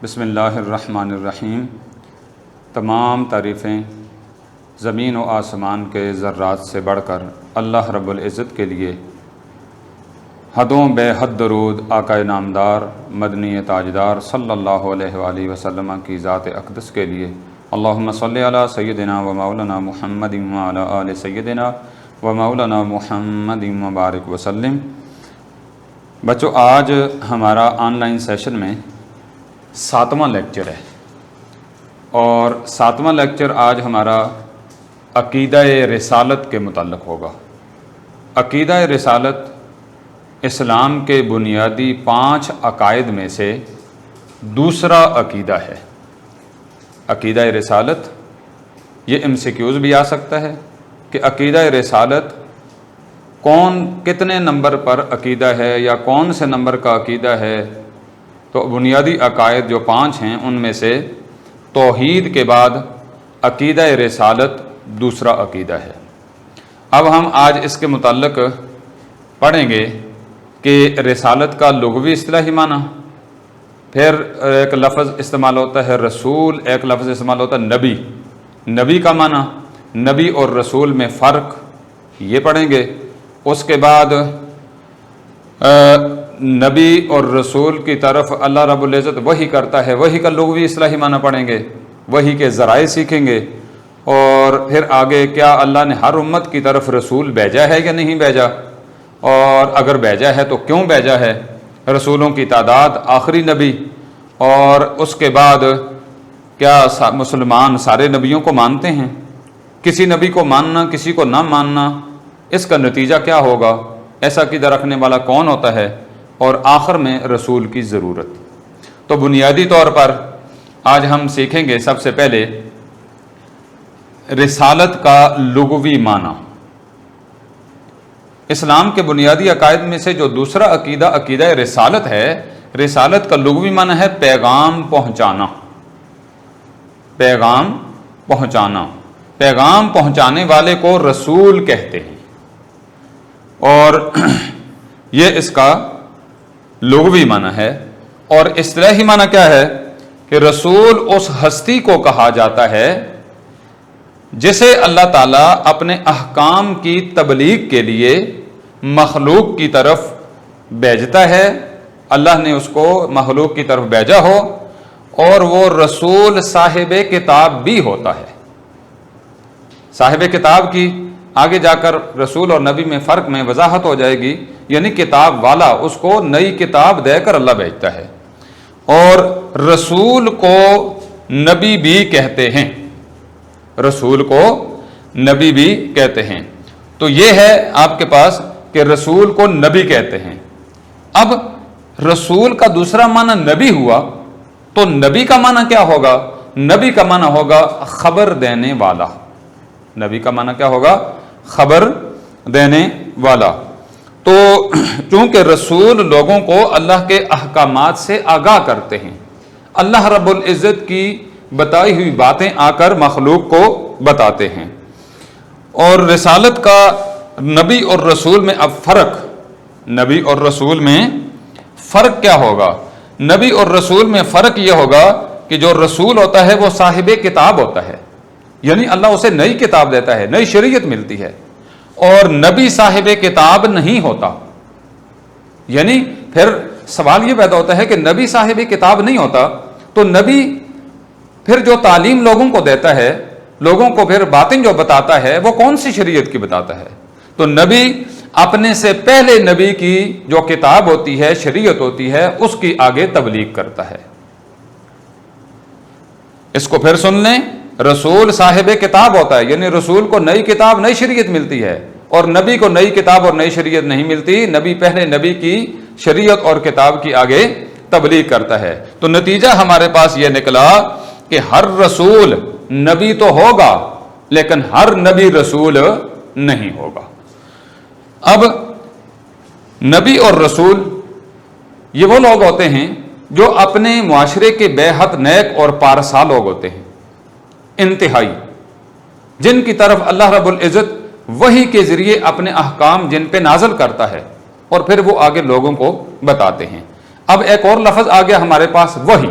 بسم اللہ الرحمن الرحیم۔ تمام تعریفیں زمین و آسمان کے ذرات سے بڑھ کر اللہ رب العزت کے لیے، حدوں بے حد درود آقا نامدار مدنی تاجدار صلی اللہ علیہ وآلہ وسلم کی ذات اقدس کے لیے۔ اللہم صلی علی سیدنا و مولانا محمد وعلی آل سیدنا و مولانا محمد مبارک وسلم۔ بچوں، آج ہمارا آن لائن سیشن میں 7واں لیکچر ہے، اور 7واں لیکچر آج ہمارا عقیدہ رسالت کے متعلق ہوگا۔ عقیدہ رسالت اسلام کے بنیادی 5 عقائد میں سے دوسرا عقیدہ ہے۔ عقیدہ رسالت، یہ MCQs بھی آ سکتا ہے کہ عقیدہ رسالت کتنے نمبر پر عقیدہ ہے یا کون سے نمبر کا عقیدہ ہے۔ تو بنیادی عقائد جو 5 ہیں ان میں سے توحید کے بعد عقیدہ رسالت دوسرا عقیدہ ہے۔ اب ہم آج اس کے متعلق پڑھیں گے کہ رسالت کا لغوی اصطلاحی معنی، پھر ایک لفظ استعمال ہوتا ہے رسول، ایک لفظ استعمال ہوتا ہے نبی، نبی کا معنی، نبی اور رسول میں فرق، یہ پڑھیں گے۔ اس کے بعد نبی اور رسول کی طرف اللہ رب العزت وحی کرتا ہے، وحی کا لغوی اصطلاحی معنی پڑھیں گے، وحی کے ذرائع سیکھیں گے، اور پھر آگے کیا اللہ نے ہر امت کی طرف رسول بھیجا ہے یا نہیں بھیجا، اور اگر بھیجا ہے تو کیوں بھیجا ہے، رسولوں کی تعداد، آخری نبی، اور اس کے بعد کیا مسلمان سارے نبیوں کو مانتے ہیں، کسی نبی کو ماننا کسی کو نہ ماننا، اس کا نتیجہ کیا ہوگا، ایسا عقیدہ رکھنے والا کون ہوتا ہے، اور آخر میں رسول کی ضرورت۔ تو بنیادی طور پر آج ہم سیکھیں گے سب سے پہلے رسالت کا لغوی معنی۔ اسلام کے بنیادی عقائد میں سے جو دوسرا عقیدہ عقیدہ رسالت ہے، رسالت کا لغوی معنی ہے پیغام پہنچانا، پیغام پہنچانا، پیغام پہنچانے والے کو رسول کہتے ہیں، اور یہ اس کا لغوی معنی ہے۔ اور اصطلاحی معنی کیا ہے کہ رسول اس ہستی کو کہا جاتا ہے جسے اللہ تعالیٰ اپنے احکام کی تبلیغ کے لیے مخلوق کی طرف بھیجتا ہے، اللہ نے اس کو مخلوق کی طرف بھیجا ہو، اور وہ رسول صاحب کتاب بھی ہوتا ہے۔ صاحب کتاب کی آگے جا کر رسول اور نبی میں فرق میں وضاحت ہو جائے گی، یعنی کتاب والا، اس کو نئی کتاب دے کر اللہ بھیجتا ہے، اور رسول کو نبی بھی کہتے ہیں، رسول کو نبی بھی کہتے ہیں۔ تو یہ ہے آپ کے پاس کہ رسول کو نبی کہتے ہیں۔ اب رسول کا دوسرا معنی نبی ہوا، تو نبی کا معنی کیا ہوگا؟ نبی کا معنی ہوگا خبر دینے والا۔ نبی کا معنی کیا ہوگا؟ خبر دینے والا۔ تو چونکہ رسول لوگوں کو اللہ کے احکامات سے آگاہ کرتے ہیں، اللہ رب العزت کی بتائی ہوئی باتیں آ کر مخلوق کو بتاتے ہیں۔ اور رسالت کا نبی اور رسول میں اب فرق، نبی اور رسول میں فرق کیا ہوگا؟ نبی اور رسول میں فرق یہ ہوگا کہ جو رسول ہوتا ہے وہ صاحب کتاب ہوتا ہے، یعنی اللہ اسے نئی کتاب دیتا ہے، نئی شریعت ملتی ہے، اور نبی صاحب کتاب نہیں ہوتا۔ یعنی پھر سوال یہ پیدا ہوتا ہے کہ نبی صاحب کتاب نہیں ہوتا تو نبی پھر جو تعلیم لوگوں کو دیتا ہے، لوگوں کو پھر باتیں جو بتاتا ہے، وہ کون سی شریعت کی بتاتا ہے؟ تو نبی اپنے سے پہلے نبی کی جو کتاب ہوتی ہے، شریعت ہوتی ہے، اس کی آگے تبلیغ کرتا ہے۔ اس کو پھر سن لیں، رسول صاحب کتاب ہوتا ہے، یعنی رسول کو نئی کتاب نئی شریعت ملتی ہے، اور نبی کو نئی کتاب اور نئی شریعت نہیں ملتی، نبی پہلے نبی کی شریعت اور کتاب کی آگے تبلیغ کرتا ہے۔ تو نتیجہ ہمارے پاس یہ نکلا کہ ہر رسول نبی تو ہوگا، لیکن ہر نبی رسول نہیں ہوگا۔ اب نبی اور رسول یہ وہ لوگ ہوتے ہیں جو اپنے معاشرے کے بے حد نیک اور پارسا لوگ ہوتے ہیں، انتہائی، جن کی طرف اللہ رب العزت وحی کے ذریعے اپنے احکام جن پہ نازل کرتا ہے، اور پھر وہ آگے لوگوں کو بتاتے ہیں۔ اب ایک اور لفظ آ گیا ہمارے پاس، وحی۔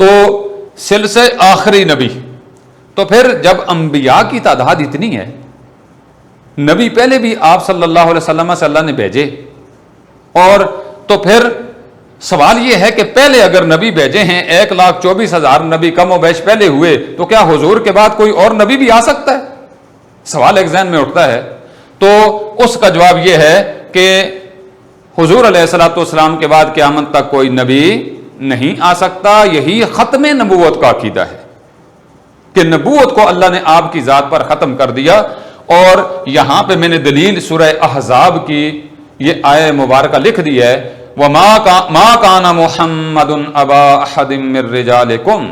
تو سلسلے آخری نبی، تو پھر جب انبیاء کی تعداد اتنی ہے، نبی پہلے بھی آپ صلی اللہ علیہ وسلم سے اللہ نے بھیجے، اور تو پھر سوال یہ ہے کہ پہلے اگر نبی بھیجے ہیں 1,24,000 نبی کم و بیش پہلے ہوئے، تو کیا حضور کے بعد کوئی اور نبی بھی آ سکتا ہے؟ سوال ایک ذہن میں اٹھتا ہے۔ تو اس کا جواب یہ ہے کہ حضور علیہ الصلوۃ والسلام کے بعد قیامت تک کوئی نبی نہیں آ سکتا۔ یہی ختم نبوت کا عقیدہ ہے کہ نبوت کو اللہ نے آپ کی ذات پر ختم کر دیا۔ اور یہاں پہ میں نے دلیل سورہ احزاب کی یہ آیہ مبارکہ لکھ دی ہے، وَمَا كَانَ مُحَمَّدٌ أَبَا أَحَدٍ مِّن رِّجَالِكُمْ،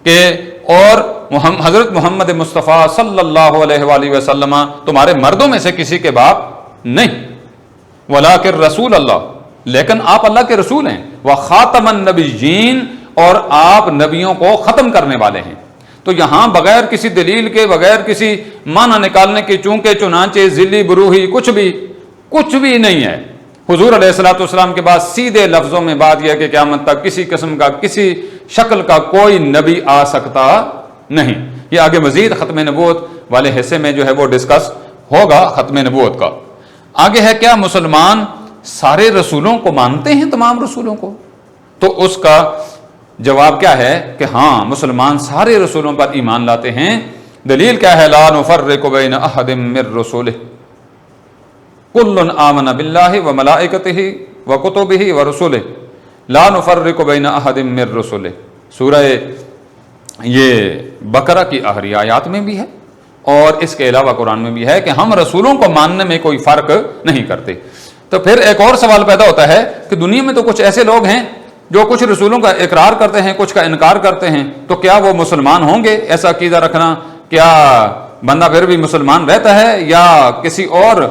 کہ اور حضرت محمد مصطفیٰ صلی اللہ علیہ وآلہ وسلم تمہارے مردوں میں سے کسی کے باپ نہیں، وَلَٰكِن رسول اللہ، لیکن آپ اللہ کے رسول ہیں، وَخَاتَمَ النَّبِيِّينَ، اور آپ نبیوں کو ختم کرنے والے ہیں۔ تو یہاں بغیر کسی دلیل کے، بغیر کسی معنی نکالنے کے، چونکہ چنانچہ ذلی بروہی کچھ بھی نہیں ہے۔ حضور علیہ الصلوۃ والسلام کے بعد سیدھے لفظوں میں بات یہ کہ قیامت تک کسی قسم کا، کسی شکل کا کوئی نبی آ سکتا نہیں۔ یہ آگے مزید ختم نبوت والے حصے میں جو ہے وہ ڈسکس ہوگا ختم نبوت کا۔ آگے ہے کیا مسلمان سارے رسولوں کو مانتے ہیں، تمام رسولوں کو؟ تو اس کا جواب کیا ہے کہ ہاں، مسلمان سارے رسولوں پر ایمان لاتے ہیں۔ دلیل کیا ہے؟ لا نفرق بین احد من رسولہ کل آمن باللہ وملائکتہ وکتبہ ورسلہ لا نفرق بین احد من رسلہ۔ سورہ یہ بقرہ کی آخری آیات میں بھی ہے اور اس کے علاوہ قرآن میں بھی ہے کہ ہم رسولوں کو ماننے میں کوئی فرق نہیں کرتے۔ تو پھر ایک اور سوال پیدا ہوتا ہے کہ دنیا میں تو کچھ ایسے لوگ ہیں جو کچھ رسولوں کا اقرار کرتے ہیں، کچھ کا انکار کرتے ہیں، تو کیا وہ مسلمان ہوں گے؟ ایسا عقیدہ رکھنا، کیا بندہ پھر بھی مسلمان رہتا ہے یا کسی اور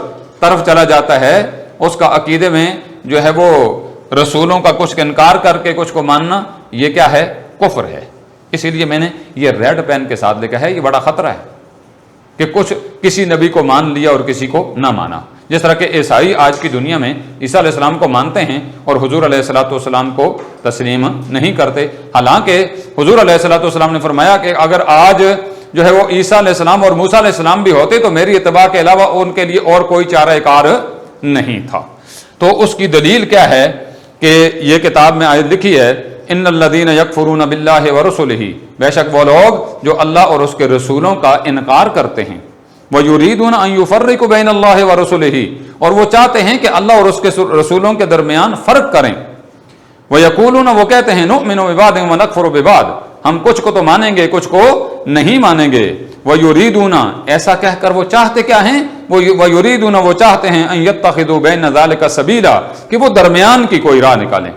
طرف چلا جاتا ہے؟ اس کا عقیدے میں جو ہے وہ رسولوں کا کچھ انکار کر کے کچھ کو ماننا، یہ کیا ہے؟ کفر ہے۔ اسی لیے میں نے یہ ریڈ پین کے ساتھ لکھا ہے، یہ بڑا خطرہ ہے کہ کچھ کسی نبی کو مان لیا اور کسی کو نہ مانا۔ جس طرح کہ عیسائی آج کی دنیا میں عیسیٰ علیہ السلام کو مانتے ہیں اور حضور علیہ الصلوۃ والسلام کو تسلیم نہیں کرتے، حالانکہ حضور علیہ الصلوۃ والسلام نے فرمایا کہ اگر آج جو ہے وہ عیسیٰ علیہ السلام اور موسیٰ علیہ السلام بھی ہوتے تو میری اتباع کے علاوہ ان کے لیے اور کوئی چارہ کار نہیں تھا۔ تو اس کی دلیل کیا ہے کہ یہ کتاب میں آیت لکھی ہے، ان الذین یکفرون باللہ ورسلہ، بے شک وہ لوگ جو اللہ اور اس کے رسولوں کا انکار کرتے ہیں، وَيُرِيدُونَ أَن يُفَرِّقُوا بَيْنَ اللَّهِ وَرُسُلِهِ، اور وہ چاہتے ہیں کہ اللہ اور اس کے رسولوں کے درمیان فرق کریں، وَيَقُولُونَ، وہ کہتے ہیں، نُؤْمِنُ بِبَعْضٍ وَنَكْفُرُ بِبَعْضٍ، ہم کچھ کو تو مانیں گے کچھ کو نہیں مانیں گے، وَيُرِيدُونَ، ایسا کہہ کر وہ چاہتے کیا ہیں؟ وَيُرِيدُونَ، وہ چاہتے ہیں، أَن يَتَّخِذُوا بَيْنَ ذَلِكَ سَبِيلًا، کہ وہ درمیان کی کوئی راہ نکالیں۔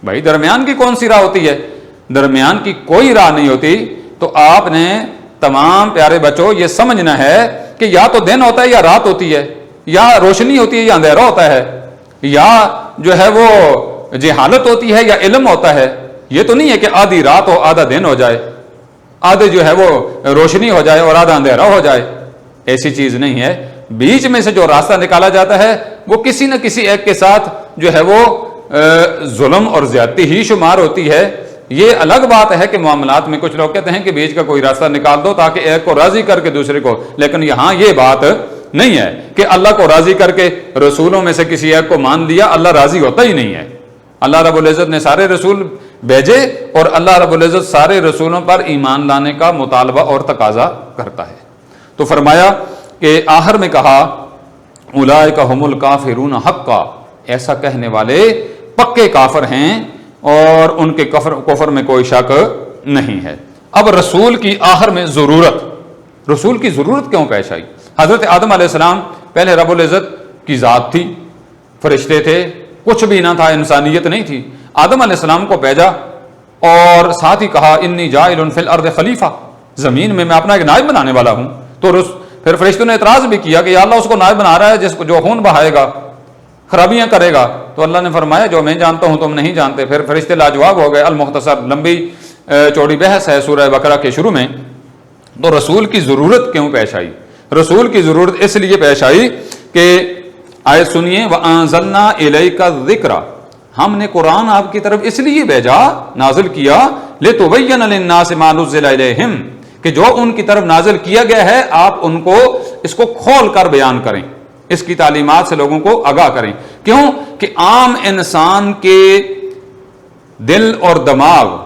بھائی درمیان کی کون سی راہ ہوتی ہے؟ درمیان کی کوئی راہ نہیں ہوتی۔ تو آپ نے تمام پیارے بچوں یہ سمجھنا ہے کہ یا تو دن ہوتا ہے یا رات ہوتی ہے، یا روشنی ہوتی ہے یا اندھیرا ہوتا ہے، یا جو ہے وہ جہالت ہوتی ہے یا علم ہوتا ہے۔ یہ تو نہیں ہے کہ آدھی رات ہو آدھا دن ہو جائے، آدھے جو ہے وہ روشنی ہو جائے اور آدھا اندھیرا ہو جائے، ایسی چیز نہیں ہے۔ بیچ میں سے جو راستہ نکالا جاتا ہے وہ کسی نہ کسی ایک کے ساتھ جو ہے وہ ظلم اور زیادتی ہی شمار ہوتی ہے۔ یہ الگ بات ہے کہ معاملات میں کچھ لوگ کہتے ہیں کہ بیچ کا کوئی راستہ نکال دو تاکہ ایک کو راضی کر کے دوسرے کو، لیکن یہاں یہ بات نہیں ہے کہ اللہ کو راضی کر کے رسولوں میں سے کسی ایک کو مان لیا، اللہ راضی ہوتا ہی نہیں ہے۔ اللہ رب العزت نے سارے رسول بھیجے اور اللہ رب العزت سارے رسولوں پر ایمان لانے کا مطالبہ اور تقاضا کرتا ہے۔ تو فرمایا کہ آخر میں کہا اولئک ھم الکافرون حقا، ایسا کہنے والے پکے کافر ہیں اور ان کے کفر میں کوئی شک نہیں ہے۔ اب رسول کی آخر میں ضرورت، رسول کی ضرورت کیوں پیش آئی؟ حضرت آدم علیہ السلام پہلے رب العزت کی ذات تھی، فرشتے تھے، کچھ بھی نہ تھا، انسانیت نہیں تھی۔ آدم علیہ السلام کو بھیجا اور ساتھ ہی کہا انی جاعل فی الارض خلیفہ، زمین میں اپنا ایک نائب بنانے والا ہوں۔ تو پھر فرشتوں نے اعتراض بھی کیا کہ یا اللہ اس کو نائب بنا رہا ہے جس کو جو خون بہائے گا، خرابیاں کرے گا۔ تو اللہ نے فرمایا جو میں جانتا ہوں تم نہیں جانتے۔ پھر فرشتے لاجواب ہو گئے۔ المختصر لمبی چوڑی بحث ہے سورہ بقرہ کے شروع میں۔ تو رسول کی ضرورت کیوں پیش آئی؟ رسول کی ضرورت اس لیے پیش آئی کہ آیت سنیے، وَأَنزَلْنَا إِلَيْكَ الذِّكْرَ، ہم نے قرآن آپ کی طرف اس لیے بھیجا، نازل کیا، لِتُبَيِّنَ لِلنَّاسِ مَا نُزِّلَ إِلَيْهِمْ، کہ جو ان کی طرف نازل کیا گیا ہے آپ ان کو اس کو کھول کر بیان کریں، اس کی تعلیمات سے لوگوں کو آگاہ کریں۔ کیوں کہ عام انسان کے دل اور دماغ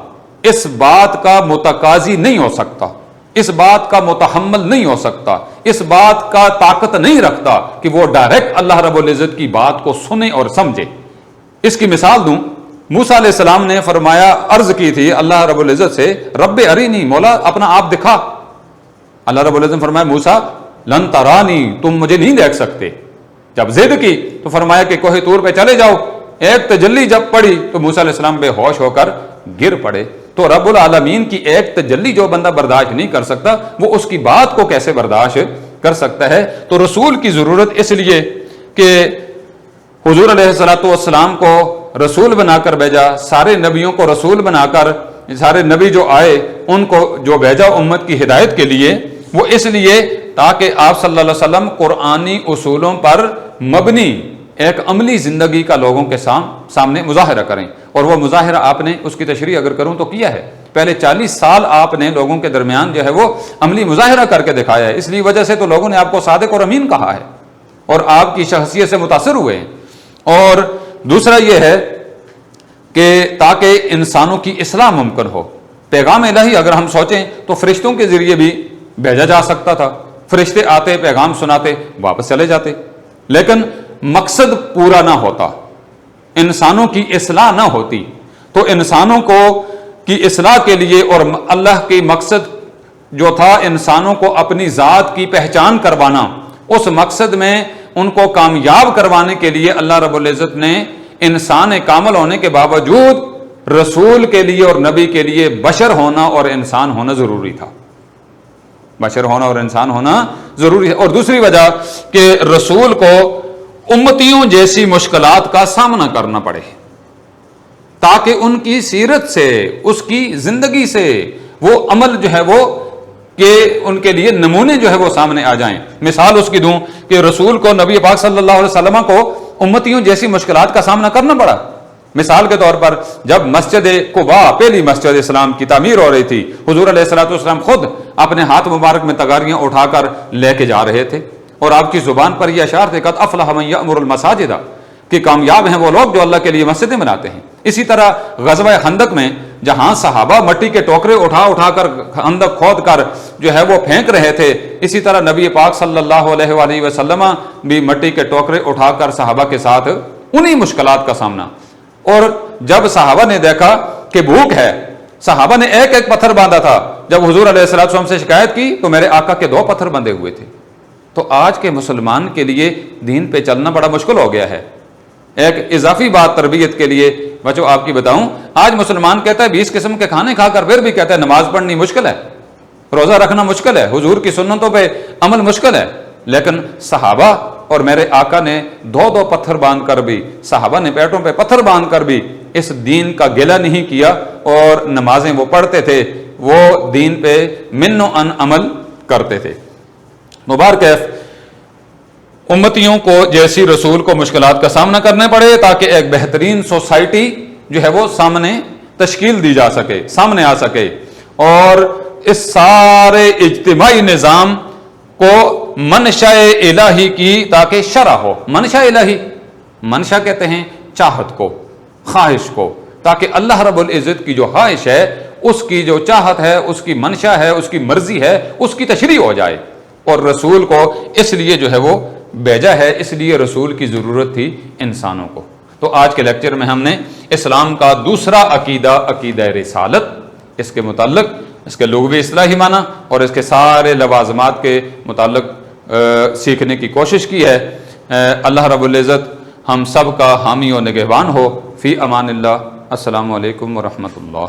اس بات کا متقاضی نہیں ہو سکتا، اس بات کا متحمل نہیں ہو سکتا، اس بات کا طاقت نہیں رکھتا کہ وہ ڈائریکٹ اللہ رب العزت کی بات کو سنے اور سمجھے۔ اس کی مثال دوں، موسیٰ علیہ السلام نے فرمایا، عرض کی تھی اللہ رب العزت سے، رب ارینی، مولا اپنا آپ دکھا۔ اللہ رب العزت نے فرمایا موسیٰ لن ترانی، تم مجھے نہیں دیکھ سکتے۔ جب ضد کی تو فرمایا کہ کوہ طور پہ چلے جاؤ۔ ایک تجلی جب پڑی تو موسیٰ علیہ السلام بے ہوش ہو کر گر پڑے۔ تو رب العالمین کی ایک تجلی جو بندہ برداشت نہیں کر سکتا، وہ اس کی بات کو کیسے برداشت کر سکتا ہے؟ تو رسول کی ضرورت اس لیے کہ حضور علیہ السلام کو رسول بنا کر بھیجا، سارے نبیوں کو رسول بنا کر، سارے نبی جو آئے ان کو جو بھیجا امت کی ہدایت کے لیے، وہ اس لیے تاکہ آپ صلی اللہ علیہ وسلم قرآنی اصولوں پر مبنی ایک عملی زندگی کا لوگوں کے سامنے مظاہرہ کریں۔ اور وہ مظاہرہ آپ نے، اس کی تشریح اگر کروں تو کیا ہے، پہلے 40 سال آپ نے لوگوں کے درمیان جو ہے وہ عملی مظاہرہ کر کے دکھایا ہے۔ اس لیے وجہ سے تو لوگوں نے آپ کو صادق اور امین کہا ہے اور آپ کی شخصیت سے متاثر ہوئے ہیں۔ اور دوسرا یہ ہے کہ تاکہ انسانوں کی اصلاح ممکن ہو۔ پیغام الہی اگر ہم سوچیں تو فرشتوں کے ذریعے بھی بھیجا جا سکتا تھا، فرشتے آتے، پیغام سناتے، واپس چلے جاتے، لیکن مقصد پورا نہ ہوتا، انسانوں کی اصلاح نہ ہوتی۔ تو انسانوں کو کی اصلاح کے لیے اور اللہ کی مقصد جو تھا انسانوں کو اپنی ذات کی پہچان کروانا، اس مقصد میں ان کو کامیاب کروانے کے لیے اللہ رب العزت نے انسان کامل ہونے کے باوجود رسول کے لیے اور نبی کے لیے بشر ہونا اور انسان ہونا ضروری تھا، بشر ہونا اور انسان ہونا ضروری ہے۔ اور دوسری وجہ کہ رسول کو امتیوں جیسی مشکلات کا سامنا کرنا پڑے تاکہ ان کی سیرت سے، اس کی زندگی سے وہ عمل جو ہے وہ کہ ان کے لیے نمونے جو ہے وہ سامنے آ جائیں۔ مثال اس کی دوں کہ رسول کو، نبی پاک صلی اللہ علیہ وسلم کو امتیوں جیسی مشکلات کا سامنا کرنا پڑا۔ مثال کے طور پر جب مسجد قباء، پہلی مسجد اسلام کی تعمیر ہو رہی تھی، حضور علیہ السلام خود اپنے ہاتھ مبارک میں تغاریاں اٹھا کر لے کے جا رہے تھے اور آپ کی زبان پر یہ اشعار تھے، قد افلح من یأمر المساجد، کہ کامیاب ہیں وہ لوگ جو اللہ کے لیے مسجدیں بناتے ہیں۔ اسی طرح غزوہ خندق میں جہاں صحابہ مٹی کے ٹوکرے اٹھا کر خندق کھود کر جو ہے وہ پھینک رہے تھے، اسی طرح نبی پاک صلی اللہ علیہ وآلہ وسلم بھی مٹی کے ٹوکرے اٹھا کر صحابہ کے ساتھ انہی مشکلات کا سامنا۔ اور جب صحابہ نے دیکھا کہ بھوک ہے، صحابہ نے ایک ایک پتھر باندھا تھا۔ جب حضور علیہ السلام سے شکایت کی تو میرے آقا کے 2 پتھر بندھے ہوئے تھے۔ تو آج کے مسلمان کے لیے دین پہ چلنا بڑا مشکل ہو گیا ہے۔ ایک اضافی بات تربیت کے لیے بچوں آپ کی بتاؤں، آج مسلمان کہتا ہے 20 قسم کے کھانے کھا کر پھر بھی کہتا ہے نماز پڑھنی مشکل ہے، روزہ رکھنا مشکل ہے، حضور کی سنتوں پہ عمل مشکل ہے۔ لیکن صحابہ اور میرے آقا نے 2 پتھر باندھ کر بھی، صحابہ نے پیٹوں پہ پتھر باندھ کر بھی اس دین کا گلہ نہیں کیا اور نمازیں وہ پڑھتے تھے، وہ دین پہ من و ان عمل کرتے تھے۔ مبارکیف امتیوں کو جیسی رسول کو مشکلات کا سامنا کرنے پڑے تاکہ ایک بہترین سوسائٹی جو ہے وہ سامنے تشکیل دی جا سکے، سامنے آ سکے، اور اس سارے اجتماعی نظام کو منشاء الہی کی تاکہ شرع ہو۔ منشاء الہی، منشا کہتے ہیں چاہت کو، خواہش کو، تاکہ اللہ رب العزت کی جو خواہش ہے، اس کی جو چاہت ہے، اس کی منشا ہے، اس کی مرضی ہے، اس کی تشریح ہو جائے۔ اور رسول کو اس لیے جو ہے وہ بھیجا ہے، اس لیے رسول کی ضرورت تھی انسانوں کو۔ تو آج کے لیکچر میں ہم نے اسلام کا دوسرا عقیدہ، عقیدہ رسالت، اس کے متعلق اس کے لغوی اصطلاحی معنی اور اس کے سارے لوازمات کے متعلق سیکھنے کی کوشش کی ہے۔ اللہ رب العزت ہم سب کا حامی و نگہبان ہو۔ فی امان اللہ۔ السلام علیکم ورحمۃ اللہ۔